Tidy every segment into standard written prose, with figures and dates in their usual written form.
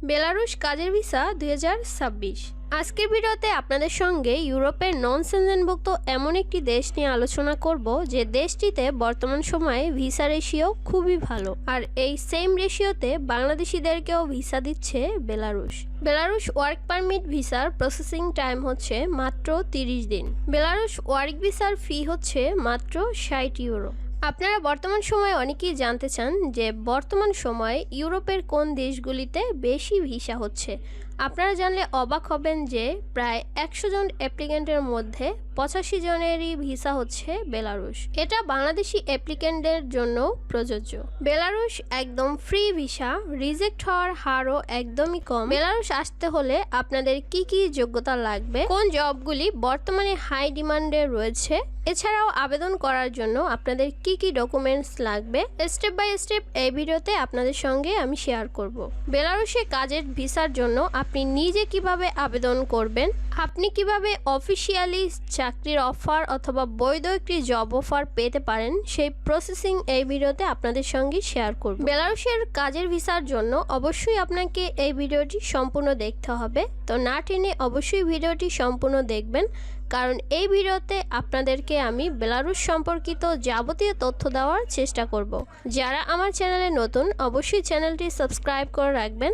বেলারুশ কাজের ভিসা 2026। আজকের ভিডিওতে আপনাদের সঙ্গে ইউরোপের নন সেনজেনভুক্ত এমন একটি দেশ নিয়ে আলোচনা করব যে দেশটিতে বর্তমান সময়ে ভিসা রেশিও খুবই ভালো, আর এই সেম রেশিওতে বাংলাদেশিদেরকেও ভিসা দিচ্ছে বেলারুশ। বেলারুশ ওয়ার্ক পারমিট ভিসার প্রসেসিং টাইম হচ্ছে মাত্র 30 দিন। বেলারুশ ওয়ার্ক ভিসার ফি হচ্ছে মাত্র 60 ইউরো। আপনারা বর্তমান সময়ে অনেকেই জানতে চান যে বর্তমান সময়ে ইউরোপের কোন দেশগুলিতে বেশি ভিসা হচ্ছে। আপনারা জানলে অবাক হবেন যে প্রায় 100 জন অ্যাপ্লিক্যান্টের মধ্যে 85 জনেরই ভিসা হচ্ছে বেলারুশ। এটা বাংলাদেশি অ্যাপ্লিক্যান্টদের জন্য প্রযোজ্য। বেলারুশ একদম ফ্রি ভিসা, রিজেক্ট হওয়ার হারও একদমই কম। বেলারুশ আসতে হলে আপনাদের কি কি যোগ্যতা লাগবে, কোন জবগুলি বর্তমানে হাই ডিমান্ডে রয়েছে, এছাড়াও আবেদন করার জন্য আপনাদের কি কি ডকুমেন্টস লাগবে, স্টেপ বাই স্টেপ এই ভিডিওতে আপনাদের সঙ্গে আমি শেয়ার করব। বেলারুশে কাজের ভিসার জন্য আপনি নিজে কিভাবে আবেদন করবেন, আপনি কিভাবে অফিসিয়ালি চাকরির অফার অথবা বৈধ একটি জব অফার পেতে পারেন, সেই প্রসেসিং এই ভিডিওতে আপনাদের সঙ্গে শেয়ার করব। বেলারুশের কাজের ভিসার জন্য অবশ্যই আপনাকে এই ভিডিওটি সম্পূর্ণ দেখতে হবে, তো না টেনে অবশ্যই ভিডিওটি সম্পূর্ণ দেখবেন, কারণ এই ভিডিওতে আপনাদেরকে আমি বেলারুশ সম্পর্কিত যাবতীয় তথ্য দেওয়ার চেষ্টা করব। যারা আমার চ্যানেলে নতুন অবশ্যই চ্যানেলটি সাবস্ক্রাইব করে রাখবেন।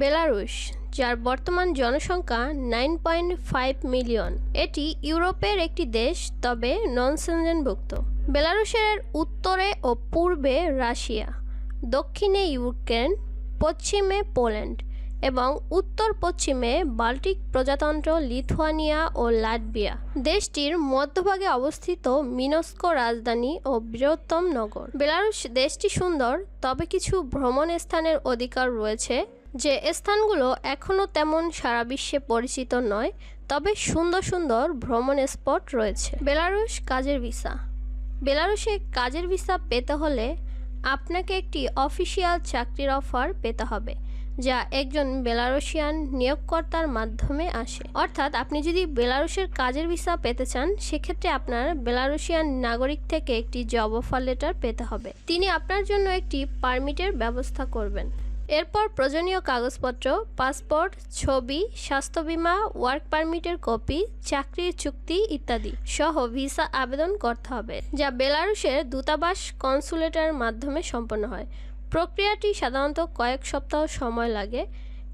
বেলারুশ, যার বর্তমান জনসংখ্যা 9.5 মিলিয়ন, এটি ইউরোপের একটি দেশ, তবে নন সেনজেনভুক্ত। বেলারুশের উত্তরে ও পূর্বে রাশিয়া, দক্ষিণে ইউক্রেন, পশ্চিমে পোল্যান্ড এবং উত্তর পশ্চিমে বাল্টিক প্রজাতন্ত্র লিথুয়ানিয়া ও লাটভিয়া। দেশটির মধ্যভাগে অবস্থিত মিনস্ক রাজধানী ও বৃহত্তম নগর। বেলারুশ দেশটি সুন্দর, তবে কিছু ভ্রমণ স্থানের অধিকার রয়েছে, যে স্থানগুলো এখনও তেমন সারা বিশ্বে পরিচিত নয়, তবে সুন্দর সুন্দর ভ্রমণ স্পট রয়েছে। বেলারুশ কাজের ভিসা। বেলারুশে কাজের ভিসা পেতে হলে আপনাকে একটি অফিসিয়াল চাকরির অফার পেতে হবে, যা একজন বেলারুশিয়ান নিয়োগকর্তার মাধ্যমে আসে। অর্থাৎ আপনি যদি বেলারুশের কাজের ভিসা পেতে চান, সেক্ষেত্রে আপনার বেলারুশিয়ান নাগরিক থেকে একটি জব অফার লেটার পেতে হবে। তিনি আপনার জন্য একটি পারমিটের ব্যবস্থা করবেন। এরপর প্রয়োজনীয় কাগজপত্র, পাসপোর্ট, ছবি, স্বাস্থ্য বীমা, ওয়ার্ক পারমিটের কপি, চাকরির চুক্তি ইত্যাদি সহ ভিসা আবেদন করতে হবে, যা বেলারুশের দূতাবাস কনসুলেটের মাধ্যমে সম্পন্ন হয়। প্রক্রিয়াটি সাধারণত কয়েক সপ্তাহ সময় লাগে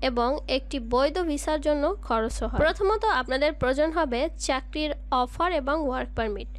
এবং একটি বৈধ ভিসার জন্য খরচও হয়। প্রথমত আপনাদের প্রয়োজন হবে চাকরির অফার এবং ওয়ার্ক পারমিট।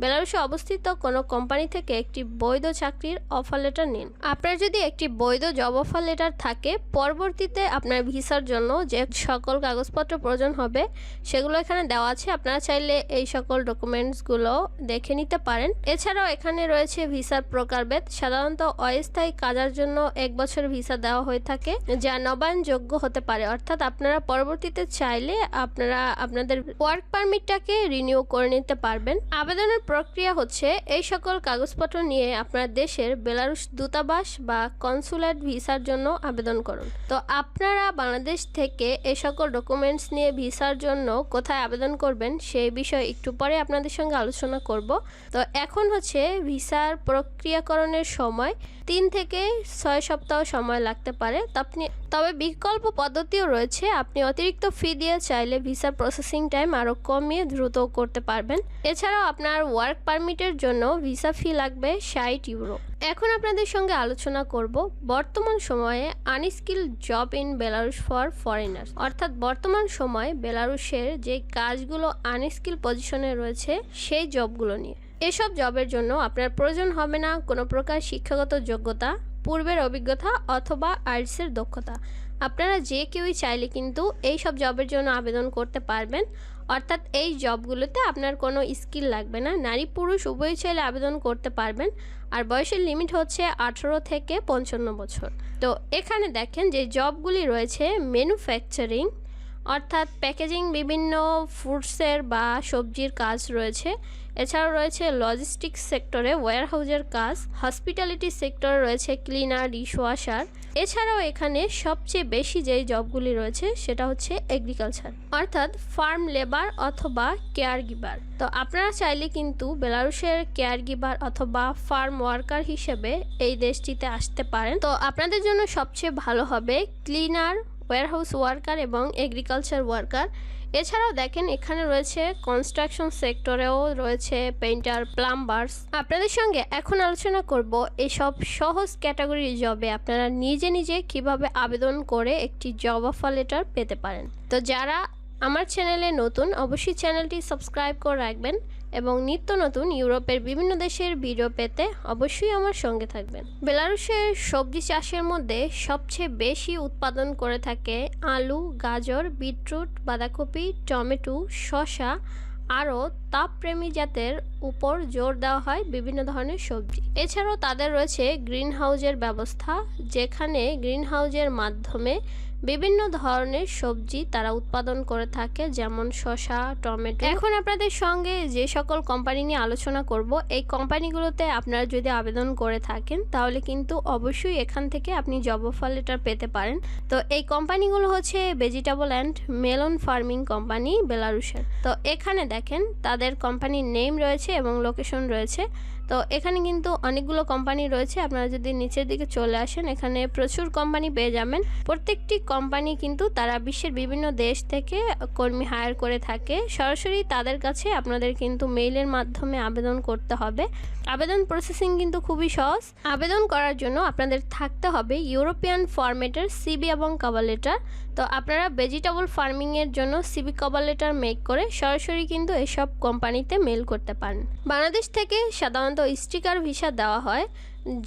বেলারুশে অবস্থিত কোনো কোম্পানি থেকে একটি বৈধ চাকরির অফার লেটার নিন। আপনার যদি একটি বৈধ জব অফার লেটার থাকে, পরবর্তীতে আপনার ভিসার জন্য যে সকল কাগজপত্র প্রয়োজন হবে সেগুলো এখানে দেওয়া আছে। আপনারা চাইলে এই সকল ডকুমেন্টসগুলো দেখে নিতে পারেন। এছাড়াও এখানে রয়েছে ভিসার প্রকারভেদ। সাধারণত অস্থায়ী কাজের জন্য 1 বছর ভিসা দেওয়া হয়ে থাকে, যা নবায়নযোগ্য হতে পারে। অর্থাৎ আপনারা পরবর্তীতে চাইলে আপনারা আপনাদের ওয়ার্ক পারমিটটাকে রিনিউ করে নিতে পারবেন। আবেদনের প্রক্রিয়া হচ্ছে এই সকল কাগজপত্র নিয়ে আপনার দেশের বেলারুশ দূতাবাস বা কনসুলেট ভিসার জন্য আবেদন করুন। তো আপনারা বাংলাদেশ থেকে এই সকল ডকুমেন্টস নিয়ে ভিসার জন্য কোথায় আবেদন করবেন সেই বিষয়ে একটু পরে আপনাদের সঙ্গে আলোচনা করব। তো এখন হচ্ছে ভিসার প্রক্রিয়াকরণের সময় 3 থেকে 6 সপ্তাহ সময় লাগতে পারে। তবে বিকল্প পদ্ধতিও রয়েছে। আপনি অতিরিক্ত ফি দিয়ে চাইলে ভিসার প্রসেসিং টাইম আরও কমিয়ে দ্রুত করতে পারবেন। এছাড়াও আপনার ওয়ার্ক পারমিটের জন্য ভিসা ফি লাগবে 60 ইউরো। এখন আপনাদের সঙ্গে আলোচনা করব বর্তমান সময়ে unskilled job in Belarus for foreigners. অর্থাৎ বর্তমান সময়ে বেলারুশের যে কাজগুলো আনস্কিল পজিশনে রয়েছে সেই জবগুলো নিয়ে। এসব জবের জন্য আপনার প্রয়োজন হবে না কোনো প্রকার শিক্ষাগত যোগ্যতা, পূর্বের অভিজ্ঞতা অথবা আইএলটিএস দক্ষতা। আপনারা যে কেউই চাইলে কিন্তু এই সব জবের জন্য আবেদন করতে পারবেন। অর্থাৎ এই জবগুলোতে আপনার কোনো স্কিল লাগবে না, নারী পুরুষ উভয়ই চাইলে আবেদন করতে পারবেন। আর বয়সের লিমিট হচ্ছে 18 থেকে 55 বছর। তো এখানে দেখেন যে জবগুলি রয়েছে ম্যানুফ্যাকচারিং, অর্থাৎ প্যাকেজিং, বিভিন্ন ফুডসের বা সবজির কাজ রয়েছে। এছাড়াও রয়েছে লজিস্টিক্স সেক্টরে ওয়্যারহাউজের কাজ, হসপিটালিটি সেক্টরে রয়েছে ক্লিনার, ডিশওয়াশার। এছাড়াও এখানে সবচেয়ে বেশি যেই জবগুলি রয়েছে সেটা হচ্ছে এগ্রিকালচার, অর্থাৎ ফার্ম লেবার অথবা কেয়ার গিভার। তো আপনারা চাইলে কিন্তু বেলারুশের কেয়ার গিভার অথবা ফার্ম ওয়ার্কার হিসেবে এই দেশটিতে আসতে পারেন। তো আপনাদের জন্য সবচেয়ে ভালো হবে ক্লিনার, ওয়্যারহাউস ওয়ার্কার এবং এগ্রিকালচার ওয়ার্কার। এছাড়াও দেখেন এখানে রয়েছে কনস্ট্রাকশন সেক্টরেও রয়েছে পেইন্টার, প্লাম্বার্স। আপনাদের সঙ্গে এখন আলোচনা করব এসব সহজ ক্যাটাগরির জবে আপনারা নিজে নিজে কিভাবে আবেদন করে একটি জব অফার লেটার পেতে পারেন। তো যারা আমার চ্যানেলে নতুন অবশ্যই চ্যানেলটি সাবস্ক্রাইব করে রাখবেন এবং নিত্য নতুন ইউরোপের বিভিন্ন দেশের ভিডিও পেতে অবশ্যই আমার সঙ্গে থাকবেন। বেলারুশের সবজি চাষের মধ্যে সবচেয়ে বেশি উৎপাদন করে থাকে আলু, গাজর, বিটরুট, বাঁধাকপি, টমেটো, শসা আরও তাপপ্রেমী জাতের উপর জোর দেওয়া হয় বিভিন্ন ধরনের সবজি। এছাড়াও তাদের রয়েছে গ্রিন হাউজের ব্যবস্থা, যেখানে গ্রিন হাউজের মাধ্যমে বিভিন্ন ধরনের সবজি তারা উৎপাদন করে থাকে, যেমন শসা, টমেটো। এখন আপনাদের সঙ্গে যে সকল কোম্পানি নিয়ে আলোচনা করব, এই কোম্পানিগুলোতে আপনারা যদি আবেদন করে থাকেন তাহলে কিন্তু অবশ্যই এখান থেকে আপনি জব অফার লেটার পেতে পারেন। তো এই কোম্পানিগুলো হচ্ছে vegetable and melon farming company বেলারুশের। তো এখানে দেখেন তাদের কোম্পানির নেম রয়েছে এবং লোকেশন রয়েছে। তো এখানে কিন্তু অনেকগুলো কোম্পানি রয়েছে। আপনারা যদি নিচের দিকে চলে আসেন এখানে প্রচুর কোম্পানি পেয়ে যাবেন। প্রত্যেকটি কোম্পানি কিন্তু তারা বিশ্বের বিভিন্ন দেশ থেকে কর্মী হায়ার করে থাকে। সরাসরি তাদের কাছে আপনাদের কিন্তু মেইলের মাধ্যমে আবেদন করতে হবে। আবেদন প্রসেসিং কিন্তু খুবই সহজ। আবেদন করার জন্য আপনাদের থাকতে হবে ইউরোপিয়ান ফরম্যাটের সিবি এবং কভার লেটার। তো আপনারা ভেজিটেবল ফার্মিংয়ের জন্য সিবি কভার লেটার মেক করে সরাসরি কিন্তু এসব কোম্পানিতে মেল করতে পারেন। বাংলাদেশ থেকে সাধারণত স্টিকার ভিসা দেওয়া হয়,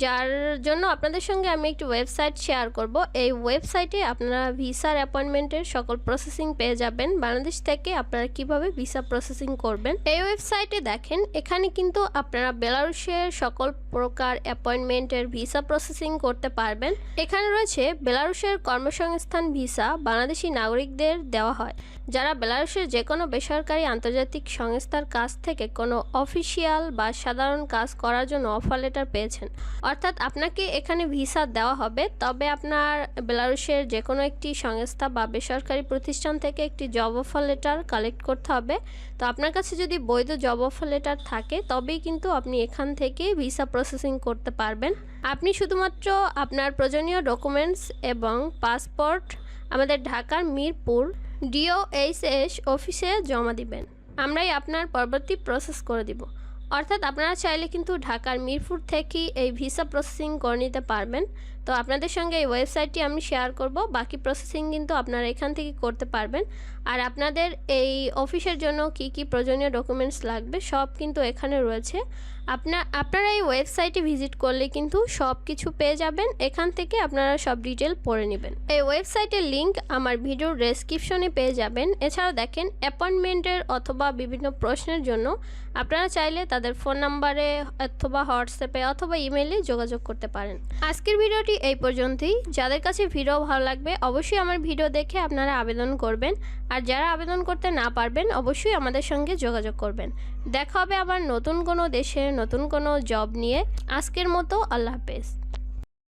যার জন্য আপনাদের সঙ্গে আমি একটি ওয়েবসাইট শেয়ার করব। এই ওয়েবসাইটে আপনারা ভিসার অ্যাপয়েন্টমেন্টের সকল প্রসেসিং পেয়ে যাবেন। বাংলাদেশ থেকে আপনারা কিভাবে ভিসা প্রসেসিং করবেন এই ওয়েবসাইটে দেখেন এখানে কিন্তু আপনারা বেলারুশের সকল প্রকার অ্যাপয়েন্টমেন্টের ভিসা প্রসেসিং করতে পারবেন। এখানে রয়েছে বেলারুশের কর্মসংস্থান ভিসা বাংলাদেশি নাগরিকদের দেওয়া হয় যারা বেলারুশের যে কোনো বেসরকারি আন্তর্জাতিক সংস্থার কাছ থেকে কোনো অফিসিয়াল বা সাধারণ কাজ করার জন্য অফার লেটার পেয়েছেন। অর্থাৎ আপনাকে এখানে ভিসা দেওয়া হবে, তবে আপনার বেলারুশের যে কোনো একটি সংস্থা বা বেসরকারি প্রতিষ্ঠান থেকে একটি জব অফার লেটার কালেক্ট করতে হবে। তো আপনার কাছে যদি বৈধ জব অফার লেটার থাকে তবেই কিন্তু আপনি এখান থেকে ভিসা প্রসেসিং করতে পারবেন। আপনি শুধুমাত্র আপনার প্রয়োজনীয় ডকুমেন্টস এবং পাসপোর্ট আমাদের ঢাকার মিরপুর DOHS অফিসে জমা দিবেন। আমরাই আপনার পরবর্তী প্রসেস করে দিব। অর্থাৎ আপনারা চাইলে কিন্তু ঢাকার মিরপুর থেকেই এই ভিসা প্রসেসিং করে নিতে পারবেন। তো আপনাদের সঙ্গে এই ওয়েবসাইটটি আমি শেয়ার করব, বাকি প্রসেসিং কিন্তু আপনারা এখান থেকে করতে পারবেন। আর আপনাদের এই অফিসের জন্য কি কি প্রয়োজনীয় ডকুমেন্টস লাগবে সব কিন্তু এখানে রয়েছে। আপনারা এই ওয়েবসাইটে ভিজিট করলে কিন্তু সব কিছু পেয়ে যাবেন। এখান থেকে আপনারা সব ডিটেল পড়ে নেবেন। এই ওয়েবসাইটের লিঙ্ক আমার ভিডিওর ডেসক্রিপশনে পেয়ে যাবেন। এছাড়াও দেখেন অ্যাপয়েন্টমেন্টের অথবা বিভিন্ন প্রশ্নের জন্য আপনারা চাইলে তাদের ফোন নাম্বারে অথবা হোয়াটসঅ্যাপে অথবা ইমেইলে যোগাযোগ করতে পারেন। আজকের ভিডিওটি এই পর্যন্তই। যাদের কাছে ভিডিও ভালো লাগবে অবশ্যই আমার ভিডিও দেখে আপনারা আবেদন করবেন, আর যারা আবেদন করতে না পারবেন অবশ্যই আমাদের সঙ্গে যোগাযোগ করবেন। দেখা হবে আবার নতুন কোনো দেশে নতুন কোনো জব নিয়ে। আজকের মতো আল্লাহ হাফেজ।